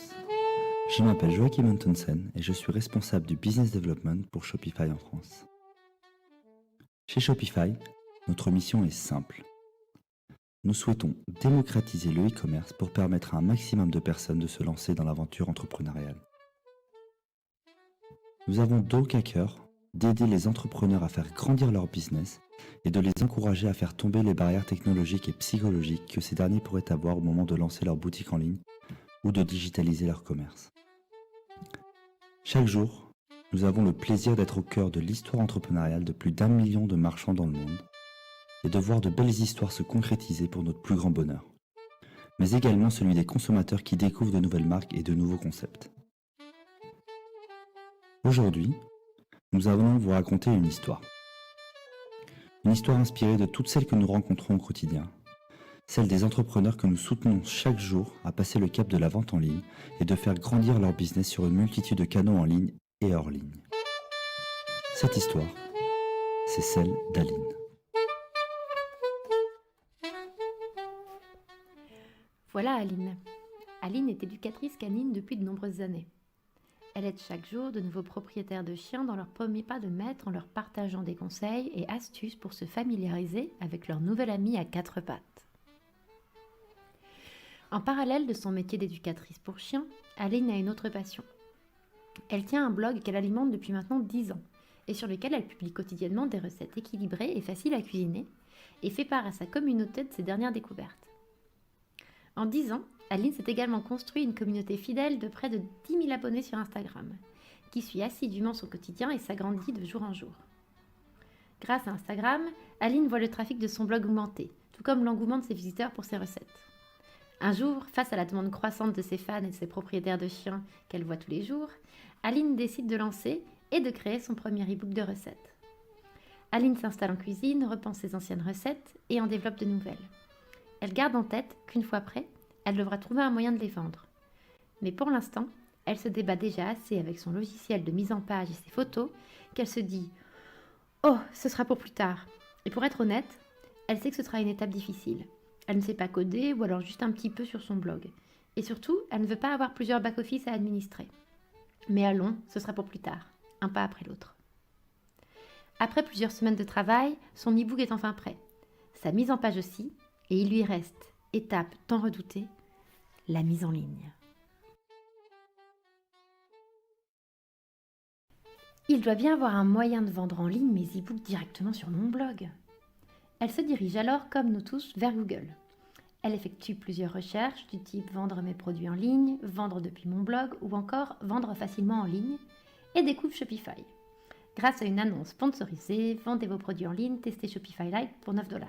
France. Je m'appelle Joachim Antonsen et je suis responsable du Business Development pour Shopify en France. Chez Shopify, notre mission est simple. Nous souhaitons démocratiser le e-commerce pour permettre à un maximum de personnes de se lancer dans l'aventure entrepreneuriale. Nous avons donc à cœur d'aider les entrepreneurs à faire grandir leur business et de les encourager à faire tomber les barrières technologiques et psychologiques que ces derniers pourraient avoir au moment de lancer leur boutique en ligne ou de digitaliser leur commerce. Chaque jour, nous avons le plaisir d'être au cœur de l'histoire entrepreneuriale de plus d'1 million de marchands dans le monde et de voir de belles histoires se concrétiser pour notre plus grand bonheur, mais également celui des consommateurs qui découvrent de nouvelles marques et de nouveaux concepts. Aujourd'hui, nous allons vous raconter une histoire. Une histoire inspirée de toutes celles que nous rencontrons au quotidien, celle des entrepreneurs que nous soutenons chaque jour à passer le cap de la vente en ligne et de faire grandir leur business sur une multitude de canaux en ligne et hors ligne. Cette histoire, c'est celle d'Aline. Voilà Aline. Aline est éducatrice canine depuis de nombreuses années. Elle aide chaque jour de nouveaux propriétaires de chiens dans leur premier pas de maître en leur partageant des conseils et astuces pour se familiariser avec leur nouvel ami à 4 pattes. En parallèle de son métier d'éducatrice pour chiens, Aline a une autre passion. Elle tient un blog qu'elle alimente depuis maintenant 10 ans et sur lequel elle publie quotidiennement des recettes équilibrées et faciles à cuisiner et fait part à sa communauté de ses dernières découvertes. En 10 ans, Aline s'est également construit une communauté fidèle de près de 10 000 abonnés sur Instagram, qui suit assidûment son quotidien et s'agrandit de jour en jour. Grâce à Instagram, Aline voit le trafic de son blog augmenter, tout comme l'engouement de ses visiteurs pour ses recettes. Un jour, face à la demande croissante de ses fans et de ses propriétaires de chiens qu'elle voit tous les jours, Aline décide de lancer et de créer son premier e-book de recettes. Aline s'installe en cuisine, repense ses anciennes recettes et en développe de nouvelles. Elle garde en tête qu'une fois prête, elle devra trouver un moyen de les vendre. Mais pour l'instant, elle se débat déjà assez avec son logiciel de mise en page et ses photos qu'elle se dit « Oh, ce sera pour plus tard ». Et pour être honnête, elle sait que ce sera une étape difficile. Elle ne sait pas coder ou alors juste un petit peu sur son blog. Et surtout, elle ne veut pas avoir plusieurs back-office à administrer. Mais allons, ce sera pour plus tard, un pas après l'autre. Après plusieurs semaines de travail, son e-book est enfin prêt. Sa mise en page aussi, et il lui reste, étape tant redoutée, la mise en ligne. Il doit bien avoir un moyen de vendre en ligne mes e-books directement sur mon blog. Elle se dirige alors, comme nous tous, vers Google. Elle effectue plusieurs recherches du type vendre mes produits en ligne, vendre depuis mon blog ou encore vendre facilement en ligne et découvre Shopify. Grâce à une annonce sponsorisée, vendez vos produits en ligne, testez Shopify Lite pour 9 $.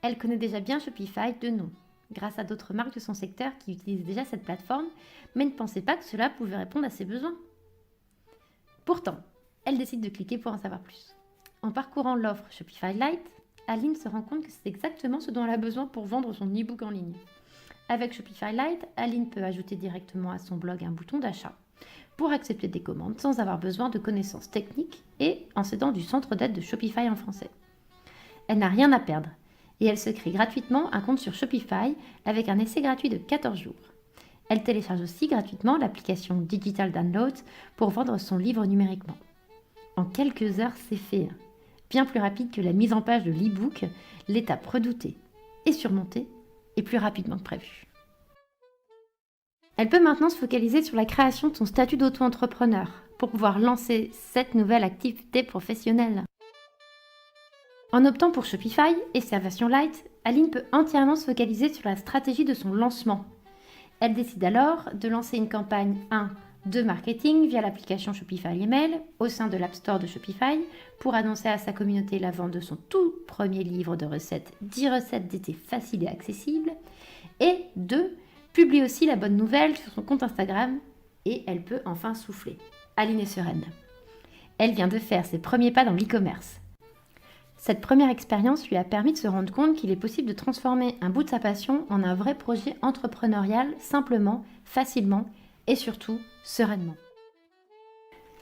Elle connaît déjà bien Shopify de nom, grâce à d'autres marques de son secteur qui utilisent déjà cette plateforme, mais ne pensait pas que cela pouvait répondre à ses besoins. Pourtant, elle décide de cliquer pour en savoir plus. En parcourant l'offre Shopify Lite, Aline se rend compte que c'est exactement ce dont elle a besoin pour vendre son e-book en ligne. Avec Shopify Lite, Aline peut ajouter directement à son blog un bouton d'achat pour accepter des commandes sans avoir besoin de connaissances techniques et en s'aidant du centre d'aide de Shopify en français. Elle n'a rien à perdre et elle se crée gratuitement un compte sur Shopify avec un essai gratuit de 14 jours. Elle télécharge aussi gratuitement l'application Digital Download pour vendre son livre numériquement. En quelques heures, c'est fait. Bien plus rapide que la mise en page de l'e-book, l'étape redoutée et surmontée et plus rapidement que prévu. Elle peut maintenant se focaliser sur la création de son statut d'auto-entrepreneur pour pouvoir lancer cette nouvelle activité professionnelle. En optant pour Shopify et sa version Lite, Aline peut entièrement se focaliser sur la stratégie de son lancement. Elle décide alors de lancer une campagne 1 de marketing via l'application Shopify Email au sein de l'App Store de Shopify pour annoncer à sa communauté la vente de son tout premier livre de recettes, 10 recettes d'été faciles et accessibles. Et 2, publie aussi la bonne nouvelle sur son compte Instagram et elle peut enfin souffler. Aline est sereine. Elle vient de faire ses premiers pas dans l'e-commerce. Cette première expérience lui a permis de se rendre compte qu'il est possible de transformer un bout de sa passion en un vrai projet entrepreneurial simplement, facilement et surtout sereinement.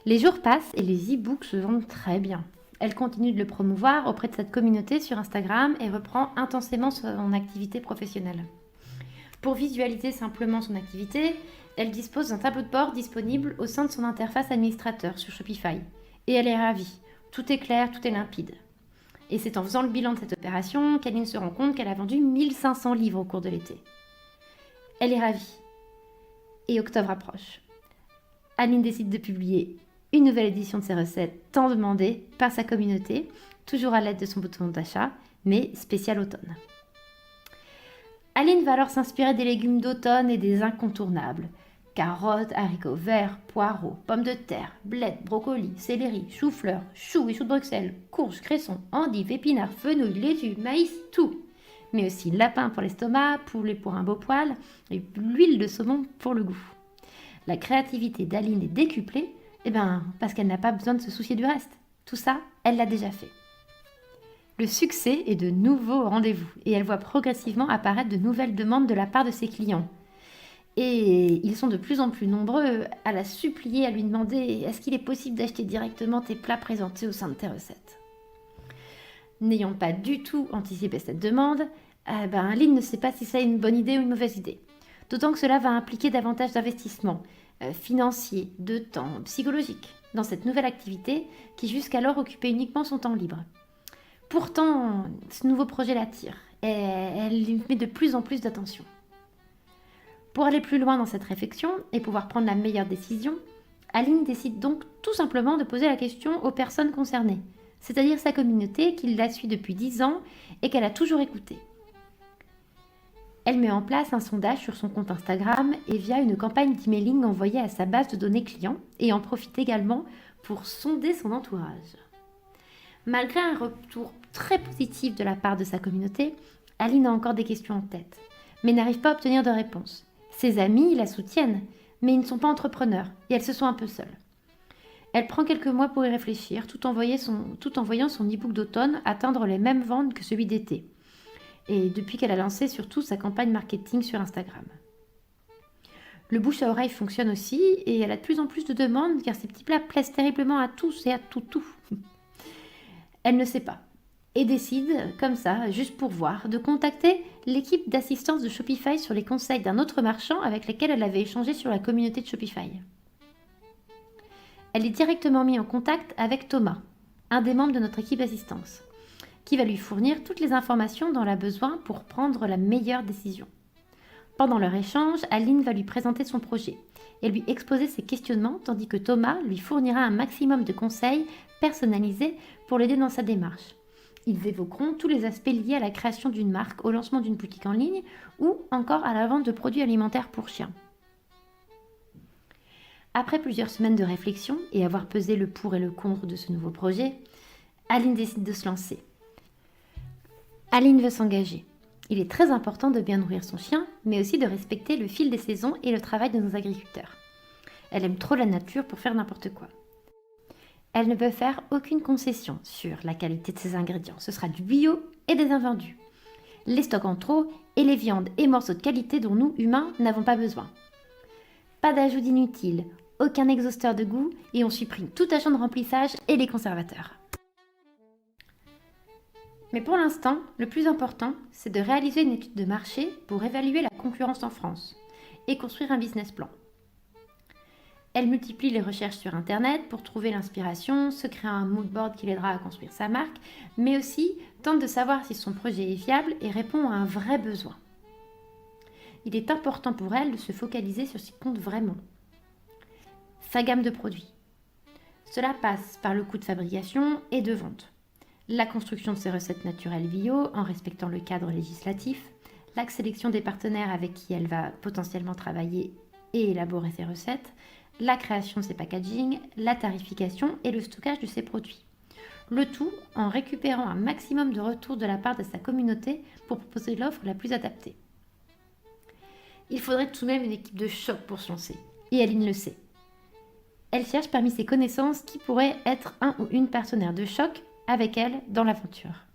Les jours passent et les e-books se vendent très bien. Elle continue de le promouvoir auprès de cette communauté sur Instagram et reprend intensément son activité professionnelle. Pour visualiser simplement son activité, elle dispose d'un tableau de bord disponible au sein de son interface administrateur sur Shopify. Et elle est ravie. Tout est clair, tout est limpide. Et c'est en faisant le bilan de cette opération qu'Aline se rend compte qu'elle a vendu 1500 livres au cours de l'été. Elle est ravie. Et octobre approche. Aline décide de publier une nouvelle édition de ses recettes tant demandées par sa communauté, toujours à l'aide de son bouton d'achat, mais spécial automne. Aline va alors s'inspirer des légumes d'automne et des incontournables. Carottes, haricots verts, poireaux, pommes de terre, blettes, brocolis, céleri, choux-fleurs, choux et choux de Bruxelles, courges, cressons, endives, épinards, fenouil, laitue, maïs, tout. Mais aussi lapin pour l'estomac, poulet pour un beau poil et l'huile de saumon pour le goût. La créativité d'Aline est décuplée, parce qu'elle n'a pas besoin de se soucier du reste. Tout ça, elle l'a déjà fait. Le succès est de nouveau au rendez-vous et elle voit progressivement apparaître de nouvelles demandes de la part de ses clients. Et ils sont de plus en plus nombreux à la supplier, à lui demander « Est-ce qu'il est possible d'acheter directement tes plats présentés au sein de tes recettes ?» N'ayant pas du tout anticipé cette demande, Aline ne sait pas si c'est une bonne idée ou une mauvaise idée. D'autant que cela va impliquer davantage d'investissements financiers, de temps, psychologiques, dans cette nouvelle activité qui jusqu'alors occupait uniquement son temps libre. Pourtant, ce nouveau projet l'attire et elle y met de plus en plus d'attention. Pour aller plus loin dans cette réflexion et pouvoir prendre la meilleure décision, Aline décide donc tout simplement de poser la question aux personnes concernées, c'est-à-dire sa communauté qui la suit depuis 10 ans et qu'elle a toujours écoutée. Elle met en place un sondage sur son compte Instagram et via une campagne d'emailing envoyée à sa base de données clients et en profite également pour sonder son entourage. Malgré un retour très positif de la part de sa communauté, Aline a encore des questions en tête, mais n'arrive pas à obtenir de réponse. Ses amis la soutiennent, mais ils ne sont pas entrepreneurs et elle se sent un peu seule. Elle prend quelques mois pour y réfléchir, tout en voyant son e-book d'automne atteindre les mêmes ventes que celui d'été. Et depuis qu'elle a lancé surtout sa campagne marketing sur Instagram. Le bouche à oreille fonctionne aussi et elle a de plus en plus de demandes car ces petits plats plaisent terriblement à tous et à tout. Elle ne sait pas et décide, comme ça, juste pour voir, de contacter l'équipe d'assistance de Shopify sur les conseils d'un autre marchand avec lequel elle avait échangé sur la communauté de Shopify. Elle est directement mise en contact avec Thomas, un des membres de notre équipe d'assistance, qui va lui fournir toutes les informations dont elle a besoin pour prendre la meilleure décision. Pendant leur échange, Aline va lui présenter son projet et lui exposer ses questionnements, tandis que Thomas lui fournira un maximum de conseils personnalisés pour l'aider dans sa démarche. Ils évoqueront tous les aspects liés à la création d'une marque, au lancement d'une boutique en ligne ou encore à la vente de produits alimentaires pour chiens. Après plusieurs semaines de réflexion et avoir pesé le pour et le contre de ce nouveau projet, Aline décide de se lancer. Aline veut s'engager. Il est très important de bien nourrir son chien, mais aussi de respecter le fil des saisons et le travail de nos agriculteurs. Elle aime trop la nature pour faire n'importe quoi. Elle ne veut faire aucune concession sur la qualité de ses ingrédients. Ce sera du bio et des invendus. Les stocks en trop et les viandes et morceaux de qualité dont nous, humains, n'avons pas besoin. Pas d'ajout d'inutile, aucun exhausteur de goût et on supprime tout agent de remplissage et les conservateurs. Mais pour l'instant, le plus important, c'est de réaliser une étude de marché pour évaluer la concurrence en France et construire un business plan. Elle multiplie les recherches sur Internet pour trouver l'inspiration, se créer un mood board qui l'aidera à construire sa marque, mais aussi tente de savoir si son projet est viable et répond à un vrai besoin. Il est important pour elle de se focaliser sur ce qui compte vraiment. Sa gamme de produits. Cela passe par le coût de fabrication et de vente. La construction de ses recettes naturelles bio en respectant le cadre législatif, la sélection des partenaires avec qui elle va potentiellement travailler et élaborer ses recettes, la création de ses packaging, la tarification et le stockage de ses produits. Le tout en récupérant un maximum de retours de la part de sa communauté pour proposer l'offre la plus adaptée. Il faudrait tout de même une équipe de choc pour se lancer, et Aline le sait. Elle cherche parmi ses connaissances qui pourrait être un ou une partenaire de choc avec elle dans l'aventure.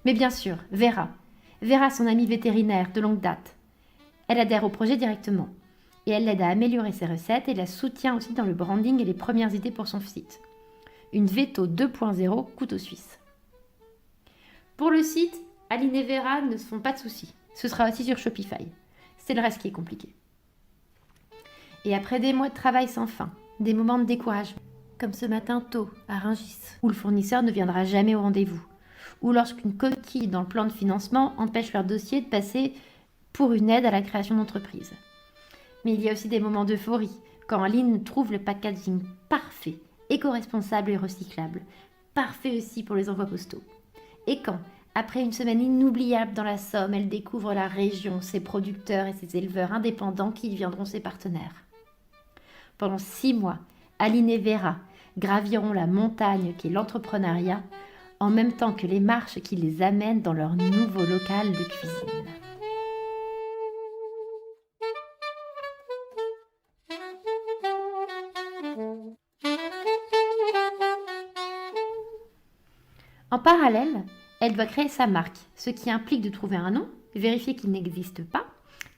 Mais bien sûr, Vera, son amie vétérinaire de longue date. Elle adhère au projet directement et elle l'aide à améliorer ses recettes et la soutient aussi dans le branding et les premières idées pour son site. Une Veto 2.0 couteau suisse. Pour le site, Aline et Vera ne se font pas de soucis. Ce sera aussi sur Shopify. c'est le reste qui est compliqué. Et après des mois de travail sans fin, des moments de découragement, comme ce matin tôt à Rungis, où le fournisseur ne viendra jamais au rendez-vous, ou lorsqu'une coquille dans le plan de financement empêche leur dossier de passer pour une aide à la création d'entreprise. Mais il y a aussi des moments d'euphorie, quand Aline trouve le packaging parfait, éco-responsable et recyclable, parfait aussi pour les envois postaux. Et quand, après une semaine inoubliable dans la Somme, elle découvre la région, ses producteurs et ses éleveurs indépendants qui deviendront ses partenaires. Pendant 6 mois, Aline et Vera graviront la montagne qu'est l'entrepreneuriat, en même temps que les marches qui les amènent dans leur nouveau local de cuisine. En parallèle, elle doit créer sa marque, ce qui implique de trouver un nom, vérifier qu'il n'existe pas,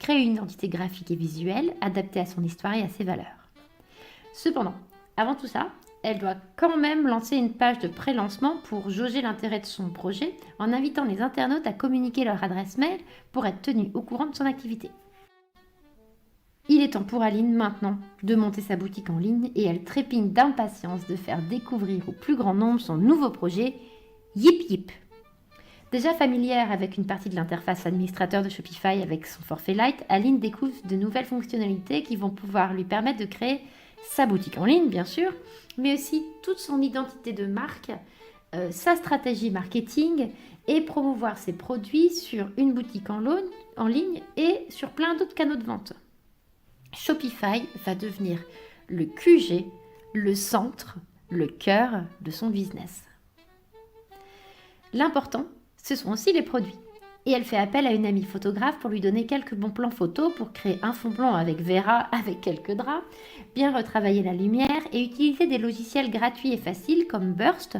créer une identité graphique et visuelle adaptée à son histoire et à ses valeurs. Cependant, avant tout ça, elle doit quand même lancer une page de pré-lancement pour jauger l'intérêt de son projet en invitant les internautes à communiquer leur adresse mail pour être tenus au courant de son activité. Il est temps pour Aline maintenant de monter sa boutique en ligne et elle trépigne d'impatience de faire découvrir au plus grand nombre son nouveau projet Yip Yip. Déjà familière avec une partie de l'interface administrateur de Shopify avec son forfait Lite, Aline découvre de nouvelles fonctionnalités qui vont pouvoir lui permettre de créer sa boutique en ligne, bien sûr, mais aussi toute son identité de marque, sa stratégie marketing et promouvoir ses produits sur une boutique en ligne et sur plein d'autres canaux de vente. Shopify va devenir le QG, le centre, le cœur de son business. L'important, ce sont aussi les produits. Et elle fait appel à une amie photographe pour lui donner quelques bons plans photos pour créer un fond blanc avec Vera, avec quelques draps, bien retravailler la lumière et utiliser des logiciels gratuits et faciles comme Burst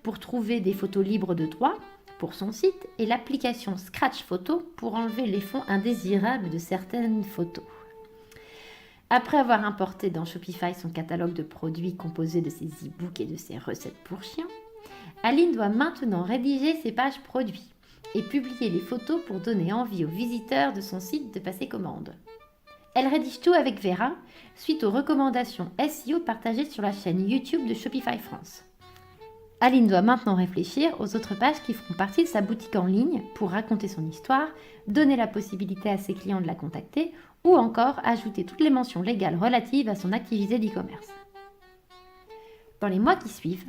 pour trouver des photos libres de droit pour son site et l'application Scratch Photo pour enlever les fonds indésirables de certaines photos. Après avoir importé dans Shopify son catalogue de produits composé de ses e-books et de ses recettes pour chiens, Aline doit maintenant rédiger ses pages produits et publier les photos pour donner envie aux visiteurs de son site de passer commande. Elle rédige tout avec Vera, suite aux recommandations SEO partagées sur la chaîne YouTube de Shopify France. Aline doit maintenant réfléchir aux autres pages qui feront partie de sa boutique en ligne pour raconter son histoire, donner la possibilité à ses clients de la contacter ou encore ajouter toutes les mentions légales relatives à son activité d'e-commerce. Dans les mois qui suivent,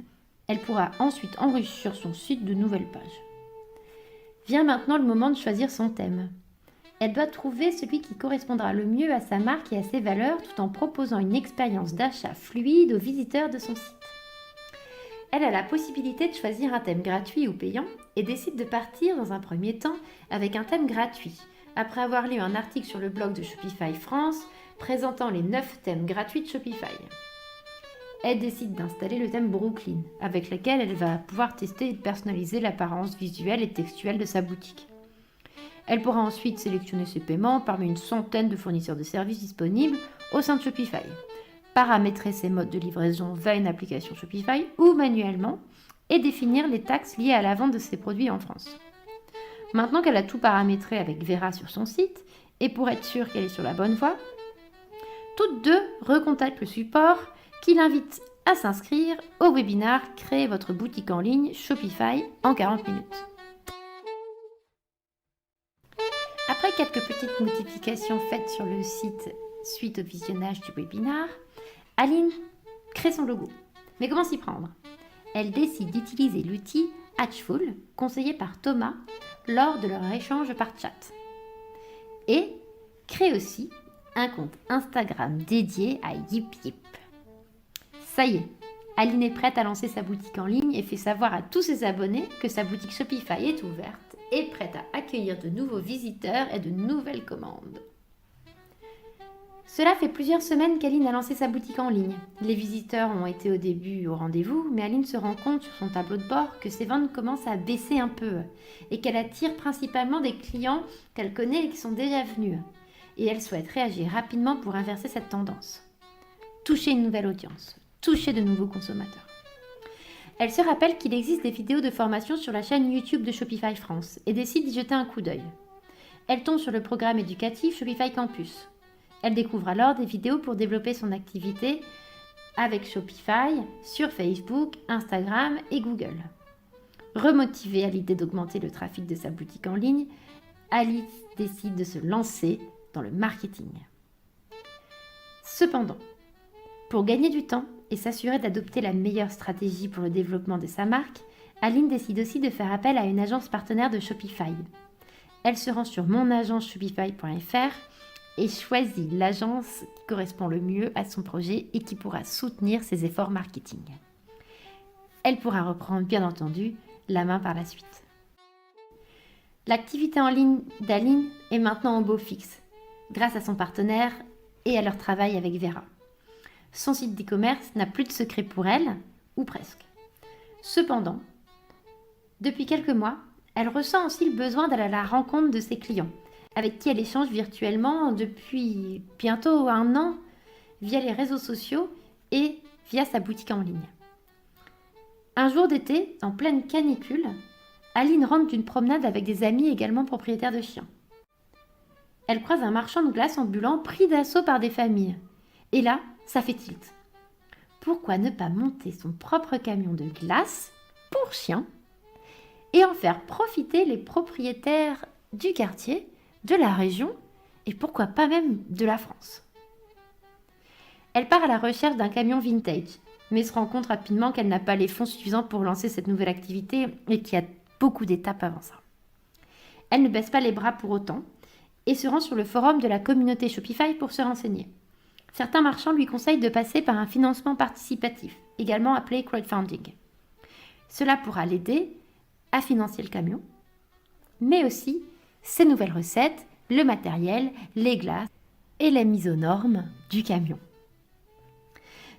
elle pourra ensuite enrichir son site de nouvelles pages. Vient maintenant le moment de choisir son thème. Elle doit trouver celui qui correspondra le mieux à sa marque et à ses valeurs tout en proposant une expérience d'achat fluide aux visiteurs de son site. Elle a la possibilité de choisir un thème gratuit ou payant et décide de partir dans un premier temps avec un thème gratuit, après avoir lu un article sur le blog de Shopify France présentant les 9 thèmes gratuits de Shopify. Elle décide d'installer le thème Brooklyn, avec lequel elle va pouvoir tester et personnaliser l'apparence visuelle et textuelle de sa boutique. Elle pourra ensuite sélectionner ses paiements parmi une centaine de fournisseurs de services disponibles au sein de Shopify, paramétrer ses modes de livraison via une application Shopify ou manuellement, et définir les taxes liées à la vente de ses produits en France. Maintenant qu'elle a tout paramétré avec Vera sur son site, et pour être sûre qu'elle est sur la bonne voie, toutes deux recontactent le support qui l'invite à s'inscrire au webinaire « Créez votre boutique en ligne Shopify en 40 minutes ». Après quelques petites modifications faites sur le site suite au visionnage du webinaire, Aline crée son logo. Mais comment s'y prendre? Elle décide d'utiliser l'outil Hatchful, conseillé par Thomas lors de leur échange par chat. Et crée aussi un compte Instagram dédié à Yip Yip. Ça y est, Aline est prête à lancer sa boutique en ligne et fait savoir à tous ses abonnés que sa boutique Shopify est ouverte et prête à accueillir de nouveaux visiteurs et de nouvelles commandes. Cela fait plusieurs semaines qu'Aline a lancé sa boutique en ligne. Les visiteurs ont été au début au rendez-vous, mais Aline se rend compte sur son tableau de bord que ses ventes commencent à baisser un peu et qu'elle attire principalement des clients qu'elle connaît et qui sont déjà venus. Et elle souhaite réagir rapidement pour inverser cette tendance. Toucher une nouvelle audience, toucher de nouveaux consommateurs. Elle se rappelle qu'il existe des vidéos de formation sur la chaîne YouTube de Shopify France et décide d'y jeter un coup d'œil. Elle tombe sur le programme éducatif Shopify Campus. Elle découvre alors des vidéos pour développer son activité avec Shopify sur Facebook, Instagram et Google. Remotivée à l'idée d'augmenter le trafic de sa boutique en ligne, Alice décide de se lancer dans le marketing. Cependant, pour gagner du temps et s'assurer d'adopter la meilleure stratégie pour le développement de sa marque, Aline décide aussi de faire appel à une agence partenaire de Shopify. Elle se rend sur monagenceshopify.fr et choisit l'agence qui correspond le mieux à son projet et qui pourra soutenir ses efforts marketing. Elle pourra reprendre, bien entendu, la main par la suite. L'activité en ligne d'Aline est maintenant en beau fixe, grâce à son partenaire et à leur travail avec Vera. Son site d'e-commerce n'a plus de secret pour elle, ou presque. Cependant, depuis quelques mois, elle ressent aussi le besoin d'aller à la rencontre de ses clients, avec qui elle échange virtuellement depuis bientôt 1 an, via les réseaux sociaux et via sa boutique en ligne. Un jour d'été, en pleine canicule, Aline rentre d'une promenade avec des amis également propriétaires de chiens. Elle croise un marchand de glace ambulant pris d'assaut par des familles. Et là, ça fait tilt. Pourquoi ne pas monter son propre camion de glace pour chiens et en faire profiter les propriétaires du quartier, de la région et pourquoi pas même de la France. Elle part à la recherche d'un camion vintage, mais se rend compte rapidement qu'elle n'a pas les fonds suffisants pour lancer cette nouvelle activité et qu'il y a beaucoup d'étapes avant ça. Elle ne baisse pas les bras pour autant et se rend sur le forum de la communauté Shopify pour se renseigner. Certains marchands lui conseillent de passer par un financement participatif, également appelé crowdfunding. Cela pourra l'aider à financer le camion, mais aussi ses nouvelles recettes, le matériel, les glaces et la mise aux normes du camion.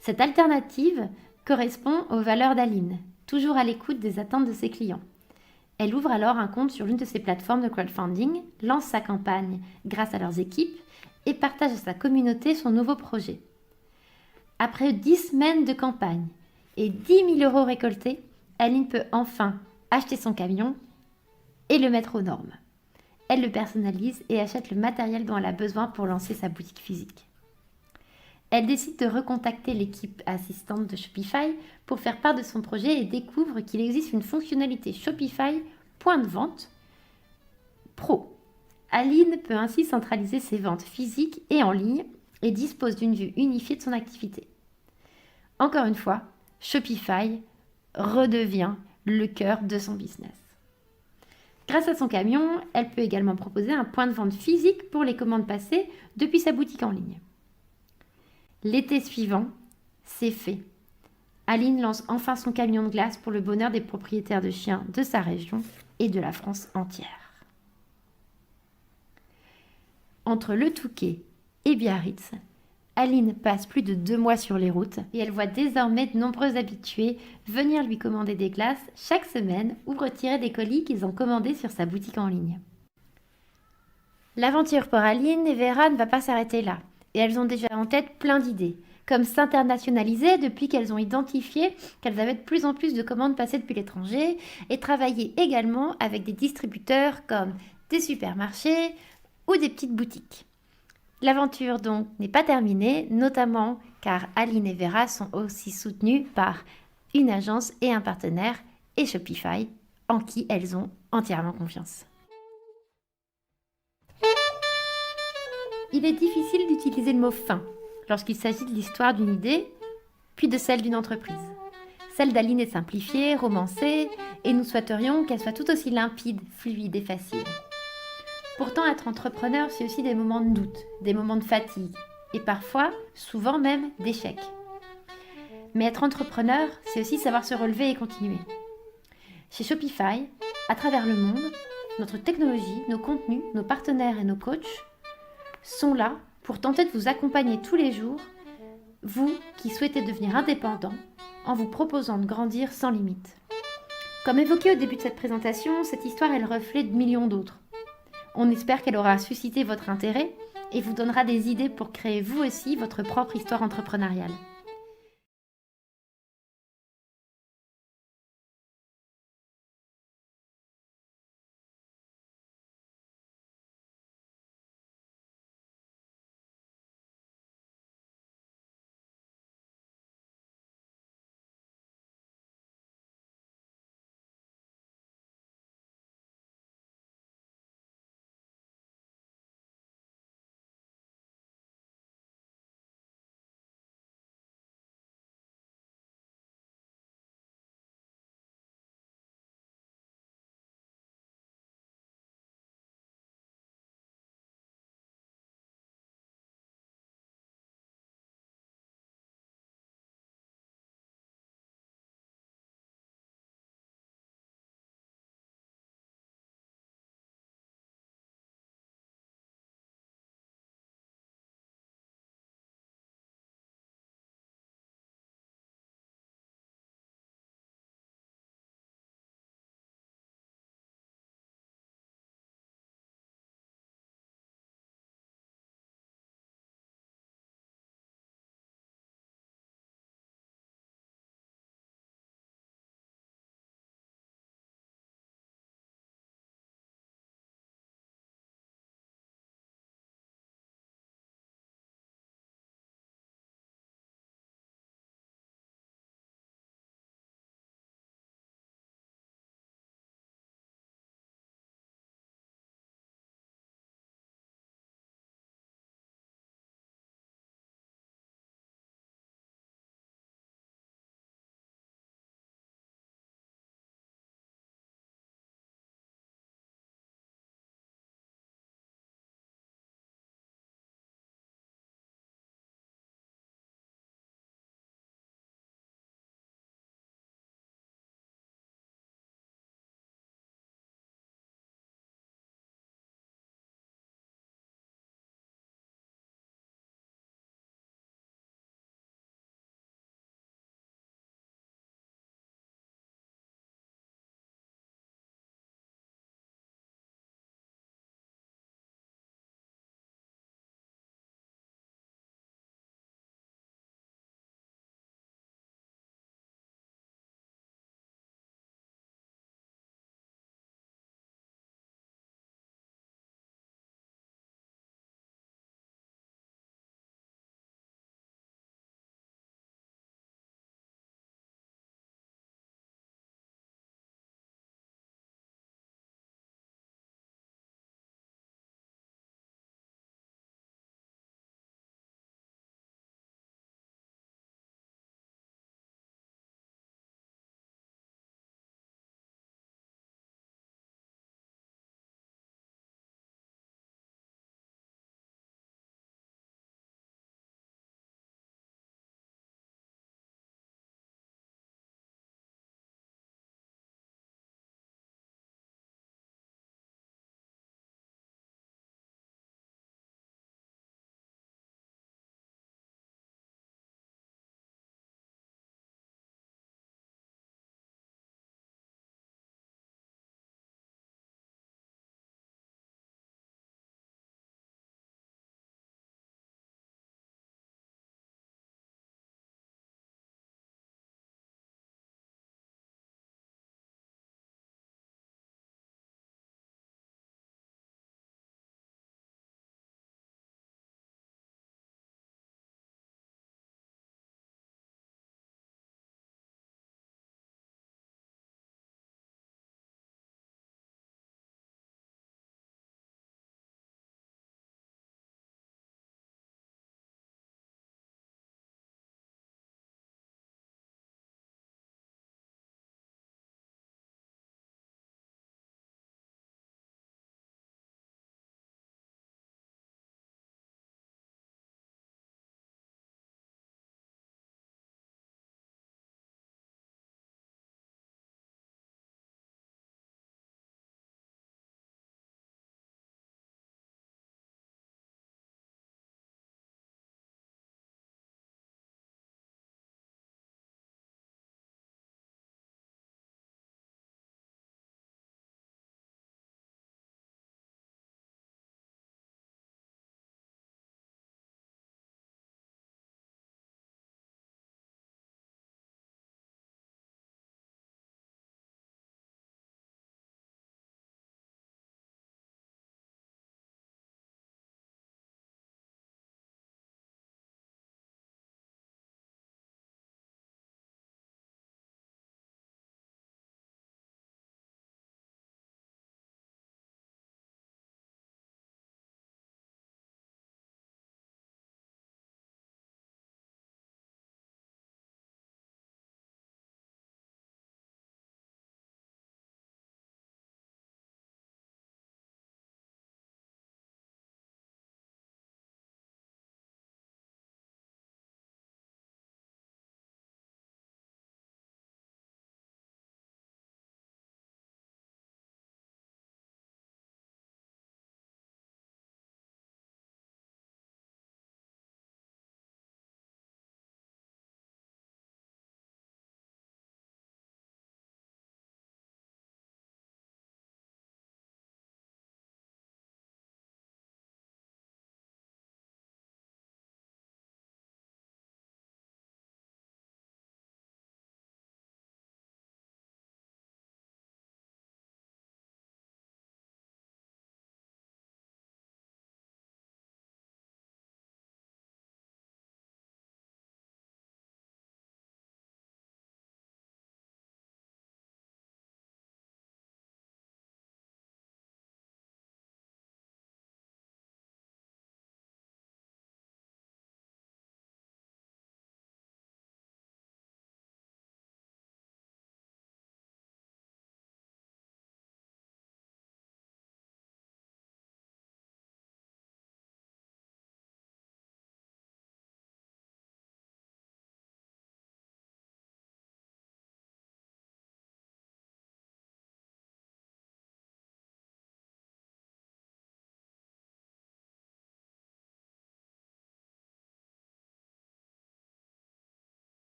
Cette alternative correspond aux valeurs d'Aline, toujours à l'écoute des attentes de ses clients. Elle ouvre alors un compte sur l'une de ses plateformes de crowdfunding, lance sa campagne grâce à leurs équipes et partage à sa communauté son nouveau projet. Après 10 semaines de campagne et 10 000 € récoltés, Aline peut enfin acheter son camion et le mettre aux normes. Elle le personnalise et achète le matériel dont elle a besoin pour lancer sa boutique physique. Elle décide de recontacter l'équipe assistante de Shopify pour faire part de son projet et découvre qu'il existe une fonctionnalité Shopify point de vente pro. Aline peut ainsi centraliser ses ventes physiques et en ligne et dispose d'une vue unifiée de son activité. Encore une fois, Shopify redevient le cœur de son business. Grâce à son camion, elle peut également proposer un point de vente physique pour les commandes passées depuis sa boutique en ligne. L'été suivant, c'est fait. Aline lance enfin son camion de glace pour le bonheur des propriétaires de chiens de sa région et de la France entière. Entre Le Touquet et Biarritz, Aline passe plus de 2 mois sur les routes et elle voit désormais de nombreux habitués venir lui commander des glaces chaque semaine ou retirer des colis qu'ils ont commandés sur sa boutique en ligne. L'aventure pour Aline et Vera ne va pas s'arrêter là et elles ont déjà en tête plein d'idées, comme s'internationaliser depuis qu'elles ont identifié qu'elles avaient de plus en plus de commandes passées depuis l'étranger et travailler également avec des distributeurs comme des supermarchés ou des petites boutiques. L'aventure donc n'est pas terminée, notamment car Aline et Vera sont aussi soutenues par une agence et un partenaire et Shopify en qui elles ont entièrement confiance. Il est difficile d'utiliser le mot fin lorsqu'il s'agit de l'histoire d'une idée, puis de celle d'une entreprise. Celle d'Aline est simplifiée, romancée, et nous souhaiterions qu'elle soit tout aussi limpide, fluide et facile. Pourtant, être entrepreneur, c'est aussi des moments de doute, des moments de fatigue, et parfois, souvent même, d'échec. Mais être entrepreneur, c'est aussi savoir se relever et continuer. Chez Shopify, à travers le monde, notre technologie, nos contenus, nos partenaires et nos coachs sont là pour tenter de vous accompagner tous les jours, vous qui souhaitez devenir indépendant, en vous proposant de grandir sans limite. Comme évoqué au début de cette présentation, cette histoire est le reflet de millions d'autres. On espère qu'elle aura suscité votre intérêt et vous donnera des idées pour créer vous aussi votre propre histoire entrepreneuriale.